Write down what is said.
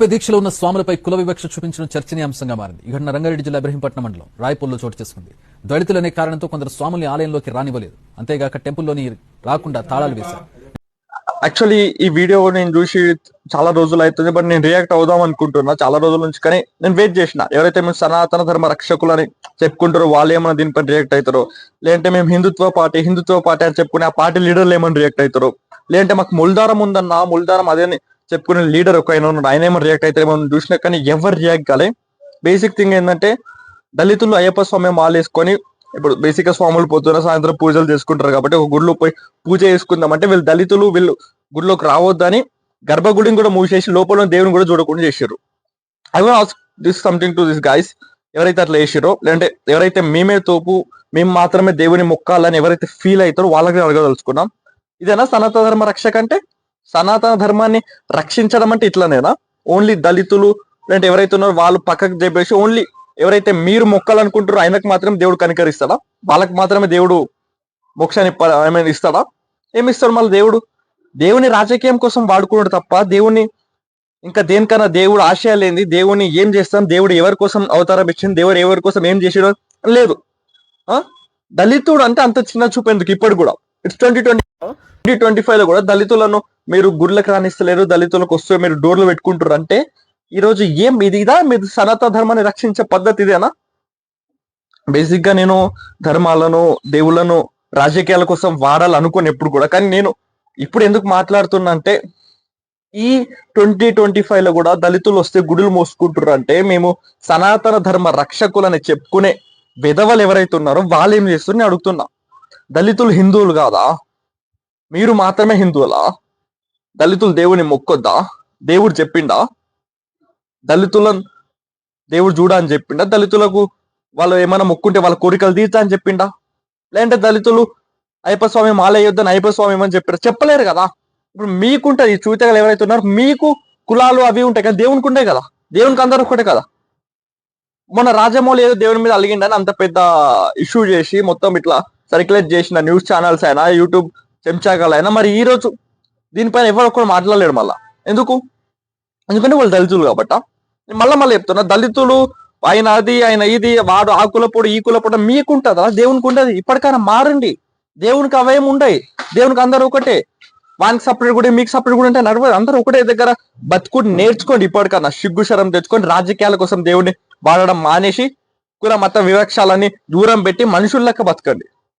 దీక్షలో ఉన్న స్వాములపై కుల వివక్ష చూపించడం చర్చనీయాంశంగా మారింది. ఈ ఘటన రంగారెడ్డి జిల్లా ఇబ్రహీంపట్నం మండలం రాయపూర్లో చోటు చేసుకుంది. దళితులనే కారణంతో కొందరు స్వాముల్ని ఆలయంలోకి రానివ్వలేదు. అంతేగాక టెంపుల్లోని రాకుండా తాళాలు వేశారు. యాక్చువల్లీ ఈ వీడియో నేను చూసి చాలా రోజులు అవుతుంది, బట్ నేను రియాక్ట్ అవుదాం అనుకుంటున్నా చాలా రోజుల నుంచి. కానీ నేను వెయిట్ చేసిన, ఎవరైతే మేము సనాతన ధర్మ రక్షకులని చెప్పుకుంటారో వాళ్ళు ఏమైనా దీనిపై రియాక్ట్ అవుతారో, లేదంటే మేము హిందుత్వ పార్టీ అని చెప్పుకునే ఆ పార్టీ లీడర్లు ఏమైనా రియాక్ట్ అవుతారో, లేదంటే మాకు ముల్దారం ఉందన్న ముల్దారం అదే చెప్పుకునే లీడర్ ఒక ఆయన ఏమైనా రియాక్ట్ అవుతారు ఏమైనా చూసినా. కానీ ఎవరు రియాక్ట్ కాలే. బేసిక్ థింగ్ ఏంటంటే దళితులు అయ్యప్ప స్వామి మాలేసుకొని ఇప్పుడు బేసిక్ గా స్వాములు పొద్దున సాయంత్రం పూజలు చేసుకుంటారు కాబట్టి ఒక గుడిలో పోయి పూజ చేసుకుందామంటే వీళ్ళు దళితులు వీళ్ళు గుడిలోకి రావద్దని గర్భగుడిని కూడా మూసేసి లోపల దేవుని కూడా చూడకుండా చేశారు. I want ask this something to this guys, ఎవరైతే అట్లా చేసారో, లేదంటే ఎవరైతే మేమే తోపు మేము మాత్రమే దేవుని మొక్కాలని ఎవరైతే ఫీల్ అవుతారో వాళ్ళకి అడగదలుచుకున్నాం. ఇదేనా సనాతన ధర్మ రక్షక అంటే? సనాతన ధర్మాన్ని రక్షించడం అంటే ఇట్లనేనా? ఓన్లీ దళితులు లేదంటే ఎవరైతే ఉన్నారో వాళ్ళు పక్కకు చెప్పేసి ఓన్లీ ఎవరైతే మీరు మొక్కాలనుకుంటారో ఆయనకు మాత్రం దేవుడు కనికరిస్తాడా? వాళ్ళకి మాత్రమే దేవుడు మోక్షాన్ని ఏమైనా ఇస్తాడా? ఏమి ఇస్తాడు మళ్ళీ దేవుడు? దేవుని రాజకీయం కోసం వాడుకున్నాడు తప్ప దేవుని ఇంకా దేనికన్నా దేవుడు ఆశయాలు ఏంది, దేవుని ఏం చేస్తాం, దేవుడు ఎవరి కోసం అవతారం ఇచ్చింది, దేవుడు ఎవరి కోసం ఏం చేసాడు లేదు. దళితుడు అంటే అంత చిన్న చూపు ఎందుకు? ఇప్పుడు కూడా ఇట్స్ 2025 లో కూడా దళితులను మీరు గుడ్లకు రాణిస్తలేరు, దళితులకు వస్తే మీరు డోర్లు పెట్టుకుంటారు అంటే ఈ రోజు ఏం ఇదిదా మీరు సనాతన ధర్మాన్ని రక్షించే పద్ధతి ఇదేనా? బేసిక్ గా నేను ధర్మాలను దేవుళ్ళను రాజకీయాల కోసం వాడాలనుకోని ఎప్పుడు కూడా. కానీ నేను ఇప్పుడు ఎందుకు మాట్లాడుతున్నా అంటే ఈ 2025 లో కూడా దళితులు వస్తే గుడులు మోసుకుంటారు అంటే మేము సనాతన ధర్మ రక్షకులని చెప్పుకునే విధవలు ఎవరైతే ఉన్నారో వాళ్ళు ఏం చేస్తారు నేను అడుగుతున్నా. దళితులు హిందువులు కాదా? మీరు మాత్రమే హిందువులా? దళితులు దేవుని మొక్కొద్దా? దేవుడు చెప్పిండా? దళితులను దేవుడు చూడా అని చెప్పిండా? దళితులకు వాళ్ళు ఏమైనా మొక్కుంటే వాళ్ళ కోరికలు తీర్చా అని చెప్పిండా? లేదంటే దళితులు అయ్యప్ప స్వామి మాలయ్యొద్దని అయ్యప్ప స్వామి ఏమని చెప్పారు? చెప్పలేరు కదా. ఇప్పుడు మీకుంటది ఈ చూతగలు ఎవరైతే ఉన్నారో మీకు కులాలు అవి ఉంటాయి కదా, దేవునికి ఉంటాయి కదా, దేవునికి అందరూ ఒకటే కదా. మొన్న రాజమౌళి ఏదో దేవుని మీద అలిగిండని అంత పెద్ద ఇష్యూ చేసి మొత్తం ఇట్లా సర్క్యులేట్ చేసిన న్యూస్ ఛానల్స్ అయినా యూట్యూబ్ చెంచాగాలైనా మరి ఈ రోజు దీనిపైన ఎవరు కూడా మాట్లాడలేడు. మళ్ళా ఎందుకంటే వాళ్ళు దళితులు కాబట్ట. మళ్ళీ చెప్తున్నా, దళితులు ఆయన అది ఆయన ఇది వాడు ఆ కులపోడు ఈ కులపోడు మీకుంటుందా? దేవునికి ఉండదు. ఇప్పటికైనా మారండి. దేవునికి అవేం ఉండయి. దేవునికి అందరూ ఒకటే. వానికి సపరేట్ కూడా మీకు సపరేట్ కూడా ఉంటే నడవదు. అందరూ ఒకటే దగ్గర బతుకుని నేర్చుకోండి. ఇప్పటికన్నా సిగ్గు శరం తెచ్చుకొని రాజకీయాల కోసం దేవుడిని వాడడం మానేసి కుల మత వివక్షాలని దూరం పెట్టి మనుషుల లెక్క బతకండి.